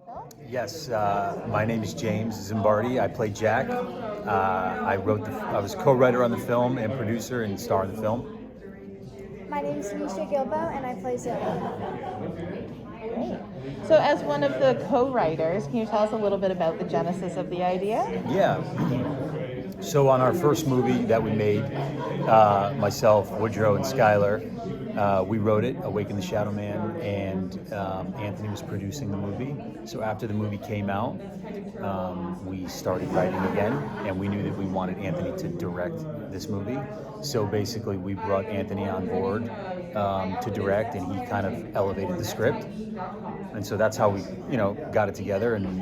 film? Yes, my name is James Zimbardi. I play Jack. I was co-writer on the film and producer and star in the film. My name is Niesha Guilbot, and I play Zoe. Great. So as one of the co-writers, can you tell us a little bit about the genesis of the idea? Yeah. So on our first movie that we made, myself, Woodrow, and Skylar, we wrote it, Awaken the Shadow Man, and Anthony was producing the movie. So after the movie came out, we started writing again, and we knew that we wanted Anthony to direct this movie. So basically, we brought Anthony on board to direct, and he kind of elevated the script. And so that's how we, got it together and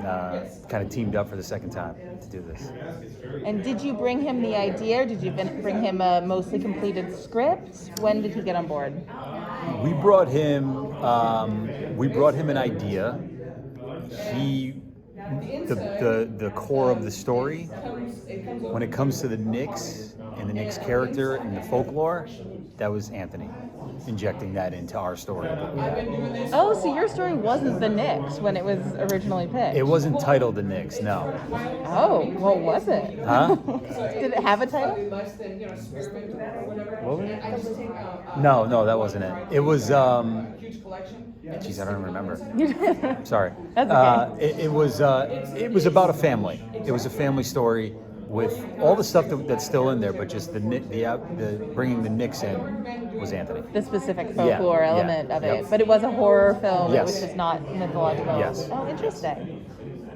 kind of teamed up for the second time to do this. And did you bring him the idea, or did you bring him a mostly completed script? When did he get on board? We brought him an idea. The core of the story, when it comes to the Knicks and the Knicks character and the folklore, that was Anthony injecting that into our story. Oh, so your story wasn't the Knicks when it was originally pitched? It wasn't titled The Knicks, no. Oh, what was it? Huh? Did it have a title? What was it? No, that wasn't it. It was, geez, I don't remember. Sorry. That's okay. It was about a family. It was a family story with all the stuff that's still in there, but just the bringing the Knicks in was Anthony. The specific folklore element of it. Yep. But it was a horror film. Yes. It was just not mythological. Yes. Oh, interesting.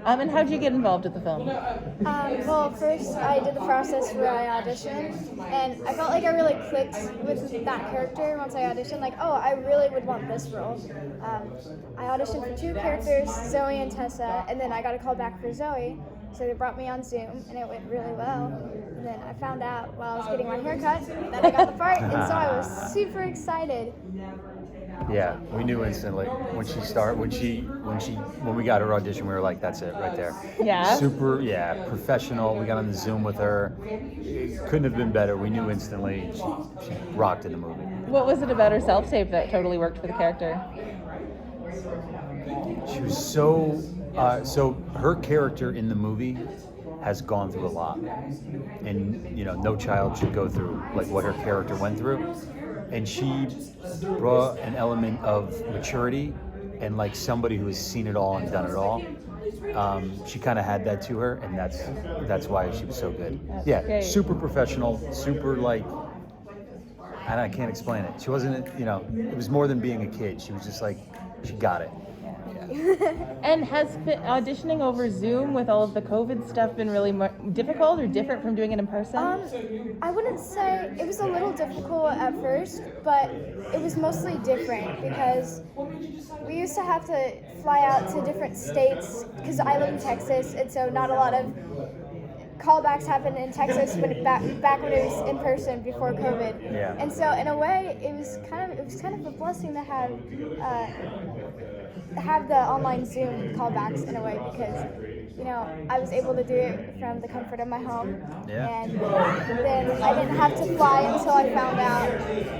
And how did you get involved with the film? Well, first I did the process where I auditioned, and I felt like I really clicked with that character once I auditioned. Like, oh, I really would want this role. I auditioned for 2 characters, Zoe and Tessa, and then I got a call back for Zoe. So they brought me on Zoom, and it went really well. And then I found out while I was getting my hair cut that I got the part, and so I was super excited. Yeah, we knew instantly when we got her audition. We were like, "That's it, right there." Yeah. Super, professional. We got on the Zoom with her. It couldn't have been better. We knew instantly she rocked in the movie. What was it about her self-tape that totally worked for the character? She was so her character in the movie has gone through a lot, and no child should go through like what her character went through, and she brought an element of maturity and like somebody who has seen it all and done it all. She kind of had that to her, and that's why she was so good. Great. Super professional, super like, I can't explain it. She wasn't, it was more than being a kid. She was just like, she got it. And has auditioning over Zoom with all of the COVID stuff been really difficult or different from doing it in person? I wouldn't say it was a little difficult at first, but it was mostly different because we used to have to fly out to different states because I live in Texas, and so not a lot of callbacks happened in Texas back when it was in person before COVID. Yeah. And so in a way, it was kind of a blessing to have the online Zoom callbacks in a way because I was able to do it from the comfort of my home. Yeah. And then I didn't have to fly until I found out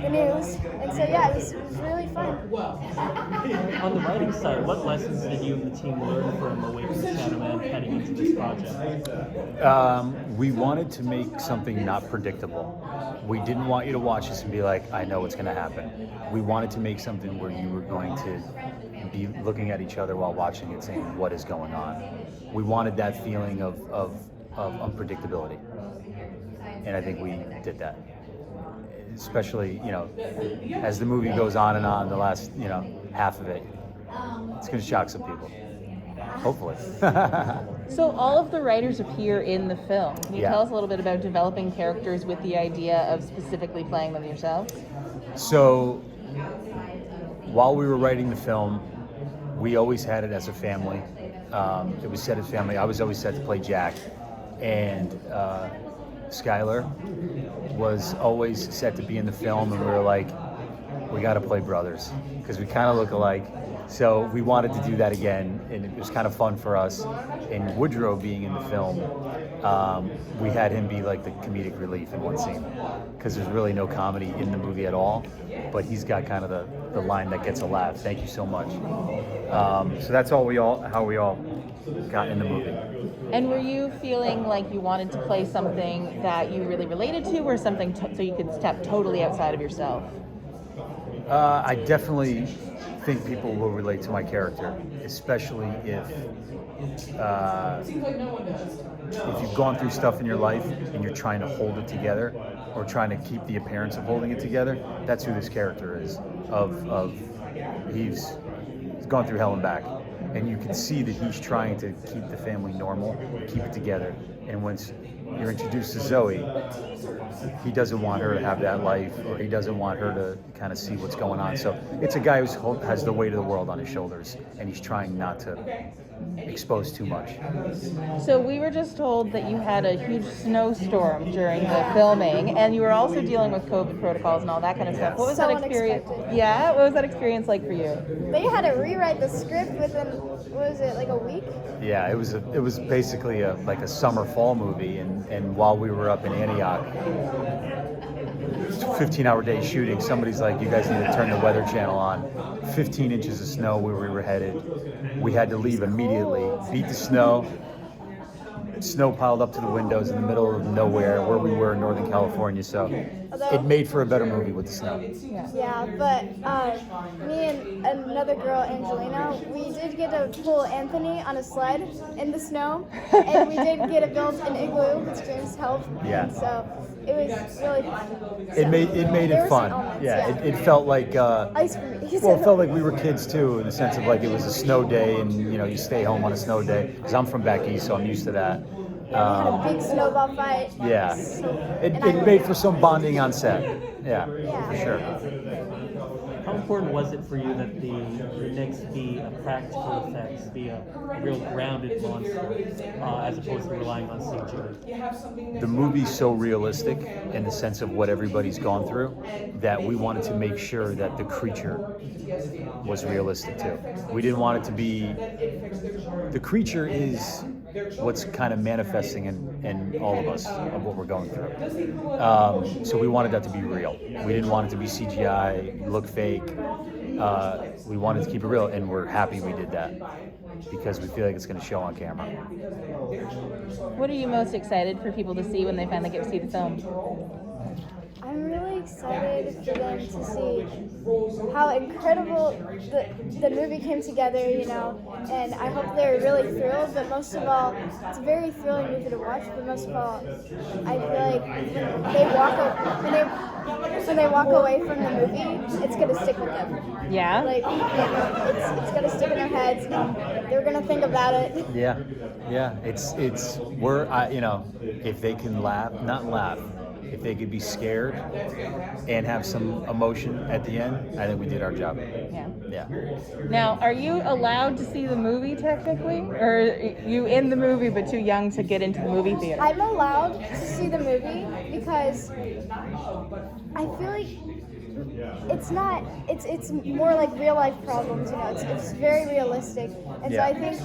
the news. And so it was really fun. On the writing side, what lessons did you and the team learn from Awaken the Shadow Man heading into this project? We wanted to make something not predictable. We didn't want you to watch this and be like, I know what's going to happen. We wanted to make something where you were going to be looking at each other while watching it saying, what is going on? We wanted that feeling of unpredictability. And I think we did that. Especially, as the movie goes on and on, the last, half of it, it's going to shock some people. Hopefully. So all of the writers appear in the film. Can you Yeah. tell us a little bit about developing characters with the idea of specifically playing them yourself? So while we were writing the film, we always had it as a family. It was set as family. I was always set to play Jack, and Skylar was always set to be in the film, and we were like, we got to play brothers because we kind of look alike. So we wanted to do that again, and it was kind of fun for us. And Woodrow being in the film, we had him be like the comedic relief in one scene because there's really no comedy in the movie at all, but he's got kind of the line that gets a laugh. Thank you so much. So that's how we all got in the movie. And were you feeling like you wanted to play something that you really related to, or something so you could step totally outside of yourself? I definitely think people will relate to my character, especially if you've gone through stuff in your life and you're trying to hold it together, or trying to keep the appearance of holding it together. That's who this character is. He's gone through hell and back, and you can see that he's trying to keep the family normal, keep it together. And once you're introduced to Zoe, he doesn't want her to have that life, or he doesn't want her to kind of see what's going on. So it's a guy who has the weight of the world on his shoulders, and he's trying not to expose too much. So we were just told that you had a huge snowstorm during the filming, and you were also dealing with COVID protocols and all that kind of stuff. What was So that experience? unexpected. Yeah, what was that experience like for you? They had to rewrite the script within, what was it, like a week? Yeah, it was basically like a summer fall movie, and while we were up in Antioch, 15-hour day shooting, somebody's like, you guys need to turn the Weather Channel on. 15 inches of snow where we were headed. We had to leave immediately, beat the snow. Snow piled up to the windows in the middle of nowhere where we were in Northern California, so it made for a better movie with the snow. Yeah, but me and another girl, Angelina, we did get to pull Anthony on a sled in the snow, and we did get to build an igloo with James' help. Yeah. So it was really fun. It made There it were fun. some elements, Yeah, it felt like ice cream. well, it felt like we were kids too, in the sense of like it was a snow day, and you stay home on a snow day. Because I'm from back east, so I'm used to that. We had a big snowball fight. Yeah, So- it and I- made for some bonding on set. Yeah, for sure. How important was it for you that the Knicks be a practical effects, be a real grounded monster, as opposed to relying on CG? The movie's so realistic in the sense of what everybody's gone through that we wanted to make sure that the creature was realistic too. We didn't want it to be. The creature is what's kind of manifesting in all of us of what we're going through. So we wanted that to be real. We didn't want it to be CGI, look fake. We wanted to keep it real, and we're happy we did that because we feel like it's going to show on camera. What are you most excited for people to see when they finally get to see the film? I'm really excited for them to see how incredible the movie came together, and I hope they're really thrilled, but most of all, it's a very thrilling movie to watch, but most of all, I feel like when they walk away from the movie, it's going to stick with them. Yeah? It's going to stick in their heads, and they're going to think about it. Yeah. If they can not laugh, if they could be scared and have some emotion at the end, I think we did our job. Yeah. Now, are you allowed to see the movie technically? Or are you in the movie but too young to get into the movie theater? I'm allowed to see the movie because I feel like it's more like real life problems, it's very realistic, and so I think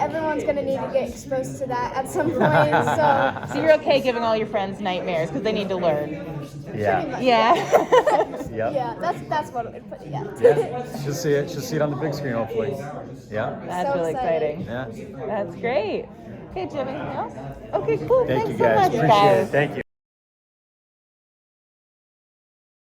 everyone's gonna need to get exposed to that at some point. So you're okay giving all your friends nightmares because they need to learn. Yeah. Pretty much, Yeah. Yep. yeah, that's what I would put it. Yeah. She'll see it. She'll see it on the big screen, hopefully. Yeah. That's So really exciting. exciting. Yeah. That's great. Okay, do you have anything else? Okay, cool. Thank Thanks you so guys. much, Appreciate guys. it. Thank you.